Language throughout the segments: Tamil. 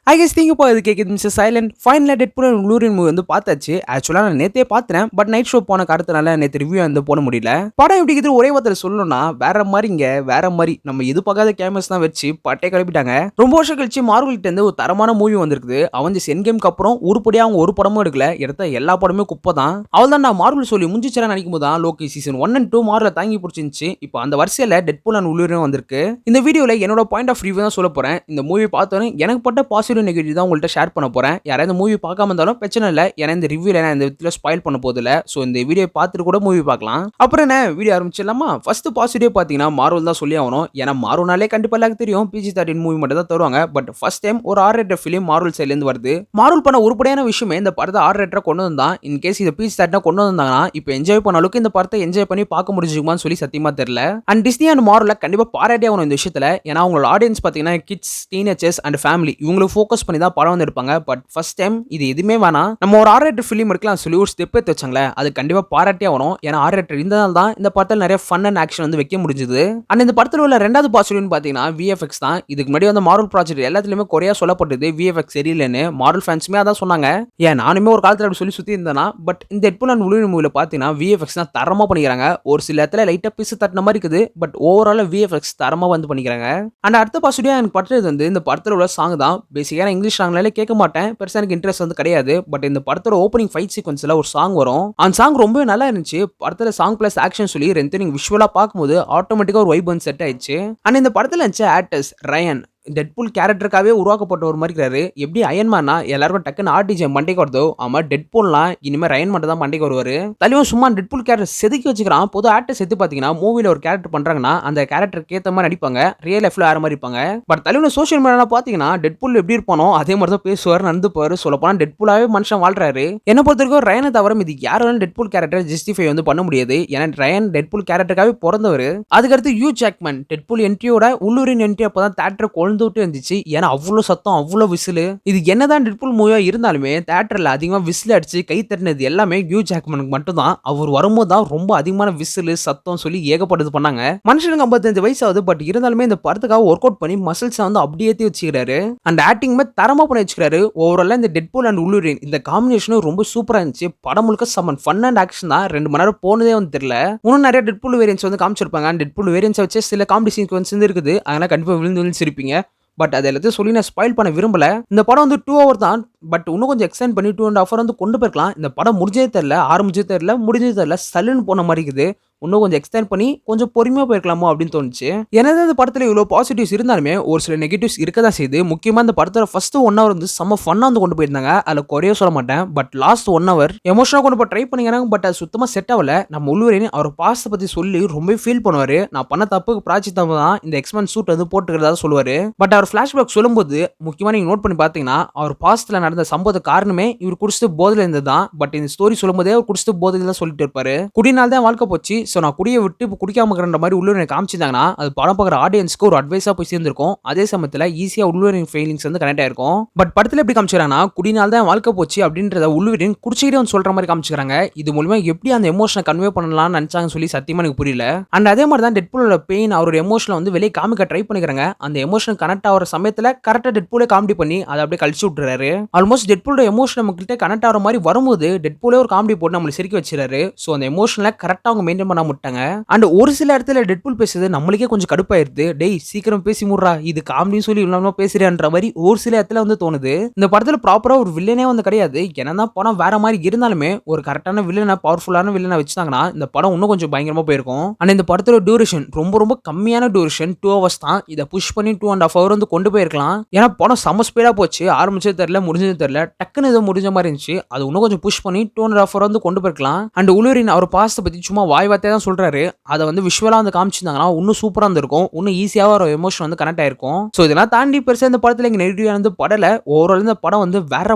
ஐ கெஸ் நீங்க இப்போ இது கேட்குது மிஸ்டர் சைலண்ட் ஃபைனலாக டெட்பூல் அண்ட் வுல்வரீன் மூவி வந்து பார்த்தாச்சு. ஆக்சுவலாக நான் நேற்றே பார்த்தேன், பட் நைட் ஷோ போன காரணத்தினால நேற்று ரிவ்யூ வந்து போட முடியல. படம் எப்படி இருக்குது ஒரே வார்த்தையில் சொல்லணும்னா வேற மாதிரிங்க, வேற மாதிரி நம்ம எதிர்பார்க்காத கேமஸ் தான் வச்சு பட்டே கிளப்பிட்டாங்க. ரொம்ப வருஷம் கழிச்சு மார்வல்கிட்ட இருந்து ஒரு தரமான மூவி வந்திருக்குது. அவஞ்சஸ் என் கேமுக்கு அப்புறம் உருப்படியாக அவங்க ஒரு படமும் எடுக்கல, எடுத்த எல்லா படமே குப்பை தான். அவள் தான் நான் மார்வல் சொல்லி முடிஞ்சிச்சா நினைக்கும் போது தான் லோக்கி சீசன் 1 and 2 மார்வல் தாங்கி பிடிச்சிருந்துச்சு. இப்போ அந்த வரிசையில் டெட்பூல் அண்ட் வுல்வரீன் வந்திருக்கு. இந்த வீடியோவில் என்னோட பாயிண்ட் ஆஃப் ரிவ்யூ தான் சொல்ல போறேன். இந்த மூவி பார்த்தோன்னே எனக்கு பட்ட பாசிட்டிவ் நெகட்டிவ் தான் உங்கள்கிட்ட ஷேர் பண்ண போறேன். யாராவது மூவி பார்க்காம இருந்தாலும் பிரச்சனை இல்லை, ஏன்னா இந்த ரிவ்யூல நான் இந்த விதத்தில் ஸ்பாயில் பண்ண போதில்லை. ஸோ இந்த வீடியோ பார்த்துட்டு கூட மூவி பார்க்கலாம். அப்புறம் என்ன வீடியோ ஆரம்பிச்சிடலாமா? ஃபர்ஸ்ட் பாசிட்டிவ் பார்த்தீங்கன்னா மார்வல் தான் சொல்லி ஆகணும். ஏன்னா மார்வல்னாலே கண்டிப்பாக எல்லாருக்கும் தெரியும் PG-13 மூவி மட்டும் தான் தருவாங்க. பட் ஃபர்ஸ்ட் டைம் ஒரு R-rated ஃபிலிம் மார்வல் சைட்லேருந்து வருது. மார்வல் பண்ண உருப்படியான விஷயமே இந்த படத்தை R-rated கொண்டு வந்தான். இன் கேஸ் இதை PG-13 கொண்டு வந்தாங்கன்னா இப்போ என்ஜாய் பண்ண அளவுக்கு இந்த படத்தை என்ஜாய் பண்ணி பார்க்க முடிஞ்சுக்குமான்னு சொல்லி சத்தியமா தெரியல. அண்ட் டிஸ்னி அண்ட் மார்வலை கண்டிப்பாக பாராட்டே ஆகணும் இந்த விஷயத்தில். ஏன்னா அவங்களோட ஆடியன்ஸ் பார்த்தீங்கன்னா கிட்ஸ், டீனேஜர்ஸ் அண்ட் ஃபேமிலி இவங்களுக்கு ஃபோக்கஸ் பண்ணி தான் படம் வந்து எடுப்பாங்க. பட் ஃபர்ஸ்ட் டைம் இது எதுவுமே வேணாம், நம்ம ஒரு R-rated ஃபிலிம் இருக்கலாம் சொல்லி ஒரு ஸ்டெப் எடுத்து வச்சாங்களே, அது கண்டிப்பாக பாராட்டே ஆகணும். ஏன்னா R-rated இருந்ததால் தான் இந்த படத்தில் நிறைய ஃபன் அண்ட் ஆக்ஷன் வந்து வைக்க முடிஞ்சது. அண்ட் இந்த படத்தில் உள்ள ரெண்டாவது பாசிட்டிவ்னு பார்த்தீங்கன்னா VFX தான். இதுக்கு முன்னாடி வந்து மார்வல் ப்ராஜெக்ட் எல்லாத்துலேயுமே குறையா சொல்லப்பட்டது VFX சரியில்லைன்னு மார்வல் ஃபேன்ஸுமே அதான் சொன்னாங்க. ஏன் நானுமே ஒரு காலத்தில் அப்படி சொல்லி சுற்றி இருந்தேன்னா, பட் இந்த டெட்பூல் அண்ட் வுல்வரீன் மூவியில் பார்த்தீங்கன்னா VFX தான் தரமாக பண்ணிக்கிறாங்க. ஒரு சில இடத்துல லைட்டாக பிசு தட்டின மாதிரி இருக்குது, பட் ஓவராலாக VFX தரமாக வந்து பண்ணிக்கிறாங்க. அண்ட் அடுத்த பாசிட்டிவாக எனக்கு பட்டது வந்து இந்த படத்தில் உள்ள சாங் தான். பேசிக்காக இங்கிலீஷ் சாங்னாலே கேட்க மாட்டேன், பெருசாக எனக்கு இன்ட்ரெஸ்ட் வந்து கிடையாது. பட் இந்த படத்தோட ஓப்பனிங் ஃபைட் சீக்வன்ஸில் ஒரு சாங் வரும். அந்த சாங் ரொம்பவே நல்லா இருந்துச்சு. படத்தில் சாங் பிளஸ் ஆக்ஷன் சொல்லி ரெண்டு விஷுவலாக பார்க்கும்போது ஆட்டோமேட்டிக்காக ஒரு வைப் வந்து செட் ஆயிடுச்சு. அண்ட் இந்த படத்தில் இருந்துச்சு ஆக்டர்ஸ் ரயன் டெட்பூல் கேரக்டருக்காகவே உருவாக்கப்பட்ட ஒரு மாதிரி இருக்காரு. எப்படி அயன்மேனா எல்லாருக்கும் டக்குன்னு RDJ மண்டைக்கு வருதோ, ஆமா டெட்பூல்லாம் இனிமேல் ரயன் மட்டும் தான் மண்டைக்கு வருவாரு. தலைவன் சும்மா டெட்பூல் கேரக்டர் செதுக்கி வச்சுக்கிறான். பொது ஆக்டர் செத்து பார்த்தீங்கன்னா மூவியில் ஒரு கேரக்டர் பண்றாங்கன்னா அந்த கேரக்டருக்கு ஏற்ற மாதிரி நடிப்பாங்க, ரியல் லைஃப்ல வேற மாதிரி இருப்பாங்க. பட் தலைவன் சோஷியல் மீடியாவில் பார்த்தீங்கன்னா டெட்பூல் எப்படி இருப்பானோ அதே மாதிரி தான் பேசுவார், நடந்து போவார். சொல்லப்போனால் டெட்பூலாவே மனுஷன் வாழ்றாரு. என்ன பொறுத்த வரைக்கும் ரயனை தவிர இது யாராலும் டெட்பூல் கேரக்டர் ஜஸ்டிஃபை வந்து பண்ண முடியாது. ஏன்னா ரயன் டெட்பூல் கேரக்டருக்காகவே பிறந்தவர். அதுக்கடுத்து ஹியூ ஜாக்மன் டெட்பூல் என்ட்ரியோட வுல்வரீன் என்ட்ரி அப்பதான் தேட்டர் கொழுந்து விட்டு இருந்துச்சு. ஏன்னா அவ்வளோ சத்தம், அவ்வளோ விசில். இது என்னதான் டெட்பூல் மூவியா இருந்தாலுமே தியேட்டர்ல அதிகமாக விசில் அடிச்சு கை தட்டினது எல்லாமே ஹியூ ஜாக்மனுக்கு மட்டும் தான். அவர் வரும்போது தான் ரொம்ப அதிகமான விசில் சத்தம் சொல்லி ஏகப்பட்டது பண்ணாங்க. மனுஷனுக்கு 55 வயசு ஆகுது, பட் இருந்தாலுமே இந்த படத்துக்காக ஒர்க் அவுட் பண்ணி மசில்ஸ் வந்து அப்படியே ஏற்றி வச்சுக்கிறாரு. அந்த ஆக்டிங்குமே தரமா பண்ணி வச்சுக்கிறாரு. ஓவரால் இந்த டெட்பூல் அண்ட் வுல்வரீன் இந்த காம்பினேஷனும் ரொம்ப சூப்பரா இருந்துச்சு. படம் முழுக்க சமன் ஃபன் அண்ட் ஆக்ஷன் தான். 2 மணி நேரம் போனதே வந்து தெரியல. இன்னும் நிறைய டெட்பூல் வேரியன்ஸ் வந்து காமிச்சிருப்பாங்க. டெட்பூல் வேரியன்ஸ் வச்சு சில காமெடி சீக்வன்ஸ் இருக்குது, அதனால கண்டிப்பாக விழுந்து சிரிப்பீங்க. பட் அது எல்லாத்தையும் சொல்லி நான் ஸ்பாயில் பண்ண விரும்பல. இந்த படம் வந்து 2 hour தான், பட் இன்னும் கொஞ்சம் எக்ஸ்டெண்ட் பண்ணி 2.5 hour வந்து கொண்டு போயிருக்கலாம். இந்த படம் முடிஞ்சதே தெரியல, ஆரம்பிச்சதே தெரியல, முடிஞ்சதே தெரியல, சல்லுன்னு போன மாதிரி இருக்குது. இன்னும் கொஞ்சம் எக்ஸ்டெண்ட் பண்ணி கொஞ்சம் பொறுமையாக போயிருக்கலாமோ அப்படின்னு தோணுச்சு. எனது இந்த படத்தில் இவ்வளோ பாசிட்டிவ்ஸ் இருந்தாலுமே ஒரு சில நெகட்டிவ்ஸ் இருக்க தான் செய்யுது. முக்கியமாக இந்த படத்தோட ஃபர்ஸ்ட் 1 hour வந்து செம்ம ஃபன்னாக வந்து கொண்டு போயிருந்தாங்க, அதில் குறைய சொல்ல மாட்டேன். பட் லாஸ்ட் 1 hour எமோஷனாக கொண்டு போய் ட்ரை பண்ணிக்கிறாங்க, பட் அது சுத்தமாக செட் ஆகல. நம்ம வுல்வரீன் அவர் பாஸ்ட்டை பற்றி சொல்லி ரொம்ப ஃபீல் பண்ணுவார். நான் பண்ண தப்புக்கு பிராச்சித்தம் தான் இந்த எக்ஸ்மேன் சூட் வந்து போட்டுக்கிறதா சொல்லுவார். பட் அவர் ஃப்ளாஷ்பேக் சொல்லும்போது முக்கியமாக நீங்கள் நோட் பண்ணி பார்த்தீங்கன்னா அவர் பாஸ்ட்டில் நடந்த சம்பவத்து காரணமே இவர் குடிச்சிட்டு போதையில் இருந்தது தான். பட் இந்த ஸ்டோரி சொல்லும்போதே அவர் குடிச்சிட்டு போதையில் தான் சொல்லிட்டு இருப்பாரு. குடினால தான் வாழ்க்கை போச்சு, ஸோ நான் குடியை விட்டு இப்போ குடிக்காம இருக்கிற மாதிரி வுல்வரீன் காமிச்சிருந்தாங்கன்னா அது படம் பார்க்குற ஆடியன்ஸ்க்கு ஒரு அட்வைஸாக போய் சேர்ந்திருக்கும். அதே சமயத்தில் ஈஸியாக வுல்வரீன் ஃபீலிங்ஸ் வந்து கனெக்ட் ஆயிருக்கும். பட் படத்தில் எப்படி காமிச்சிக்கிறாங்கன்னா குடினால தான் வாழ்க்கை போச்சு அப்படின்றத வுல்வரீன் குடிச்சிக்கிட்டே வந்து சொல்ற மாதிரி காமிச்சிக்கிறாங்க. இது மூலமா எப்படி அந்த எமோஷனை கன்வே பண்ணலாம்னு நினைச்சாங்கன்னு சொல்லி சத்தியமா எனக்கு புரியல. அண்ட் அதே மாதிரி தான் டெட்பூலோட பெயின் அவரோட எமோஷனை வந்து வெளியே காமிக்க ட்ரை பண்ணிக்கிறாங்க. அந்த எமோஷன் கனெக்ட் ஆகிற சமயத்தில் கரெக்டாக டெட்பூலே காமெடி பண்ணி அதை அப்படியே கழிச்சு விட்டுறாரு. ஆல்மோஸ்ட் டெட்பூலோட எமோஷன் நம்மகிட்ட கனெக்ட் ஆகிற மாதிரி வரும்போது டெட்பூலே ஒரு காமெடி போட்டு நம்மளை சிரிக்க வச்சிருக்காரு. ஸோ அந்த எமோஷனை கரெக்டாக அவங்க மெயின்டைன் பண்ண முட்டாங்க. அண்ட் ஒரு சில இடத்துல டெட்பூல் பேசுறது நம்மளுக்கே கொஞ்சம் கடுப்பாயிருது. டேய் சீக்கிரம் பேசி முடுறா, இது காமெடின்னு சொல்லி இல்லாம பேசுறேன்ற மாதிரி ஒரு சில இடத்துல வந்து தோணுது. இந்த படத்துல ப்ராப்பரா ஒரு வில்லனே வந்து கிடையாது. என்னதான் படம் வேற மாதிரி இருந்தாலுமே ஒரு கரெக்டான வில்லனை, பவர்ஃபுல்லான வில்லனை வச்சுட்டாங்கன்னா இந்த படம் இன்னும் கொஞ்சம் பயங்கரமா போயிருக்கும். ஆனா இந்த படத்தோட டியூரேஷன் ரொம்ப கம்மியான டியூரேஷன், 2 hours தான். இதை புஷ் பண்ணி 2.5 hour வந்து கொண்டு போயிருக்கலாம். ஏன்னா படம் செம்ம ஸ்பீடா போச்சு, ஆரம்பிச்சது தெரியல முடிஞ்சது தெரியல, டக்குன்னு ஏதோ முடிஞ்ச மாதிரி இருந்துச்சு. அது இன்னும் கொஞ்சம் புஷ் பண்ணி 2.5 hour வந்து கொண்டு போயிருக்கலாம். அண்ட் வுல்வரீன் அவர் பாஸ்ட்டை பத்தி சும்மா வாய் வார்த்தையா தான் சொல்றாரு, அதை வந்து விஷுவலா வந்து காமிச்சிருந்தாங்கன்னா இன்னும் சூப்பரா இருந்திருக்கும், இன்னும் ஈஸியாக ஒரு எமோஷன் வந்து கனெக்ட் ஆயிருக்கும். ஸோ இதெல்லாம் தாண்டி பெருசாக இந்த படத்தில் இங்கே நெகட்டிவ் வந்து படல. ஓவரால் இந்த படம் வந்து வேற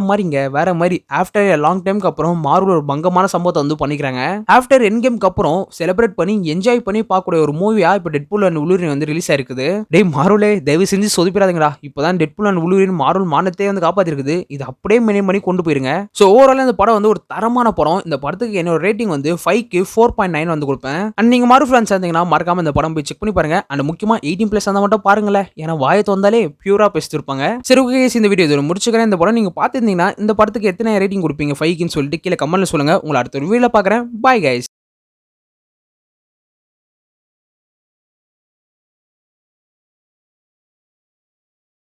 மாதிரி ஆஃப்டர் லாங் டைமுக்கு அப்புறம் மார்வல் ஒரு பங்கமான சம்பவத்தை வந்து பண்ணிக்கிறாங்க. ஆஃப்டர் எண்ட் கேமுக்கு அப்புறம் செலிப்ரேட் பண்ணி என்ஜாய் பண்ணி பார்க்கக்கூடிய ஒரு மூவியா இப்போ டெட்பூல் அண்ட் வுல்வரீன் வந்து ரிலீஸ் ஆயிருக்குது. டேய் மார்வலே தயவு செஞ்சு சொதிப்பிடாதீங்கடா, இப்போதான் டெட்பூல் அண்ட் வுல்வரீன் மார்வல் மானத்தை வந்து காப்பாத்திருக்குது, இது அப்படியே மெயின் பண்ணி கொண்டு போயிருங்க. ஸோ ஓவரால் இந்த படம் வந்து ஒரு தரமான படம். இந்த படத்துக்கு என்னோட ரேட்டிங் வந்து 5க்கு 4.9 வந்து கொடுப்பேன். கொடுப்பேன். அண்ட் நீங்க மாறு ஃபேன்ஸா இருந்தீங்கன்னா மறக்காம இந்த படம் போய் செக் பண்ணி பாருங்க. அண்ட் முக்கியமா 18+ இருந்தா மட்டும் பாருங்களேன். ஏன்னா வாயை தொந்தாலே பியூரா பேசிட்டு இருப்பாங்க. சரி ஓகே guys, இந்த வீடியோ இதோட முடிச்சுக்கிறேன். இந்த படம் நீங்க பார்த்திருந்தீங்கன்னா இந்த படத்துக்கு எத்தனை ரேட்டிங் கொடுப்பீங்க 5க்குன்னு சொல்லிட்டு கீழே கமெண்ட்ல சொல்லுங்க. உங்களை அடுத்த ரிவ்யூல பார்க்குறேன். பாய் guys.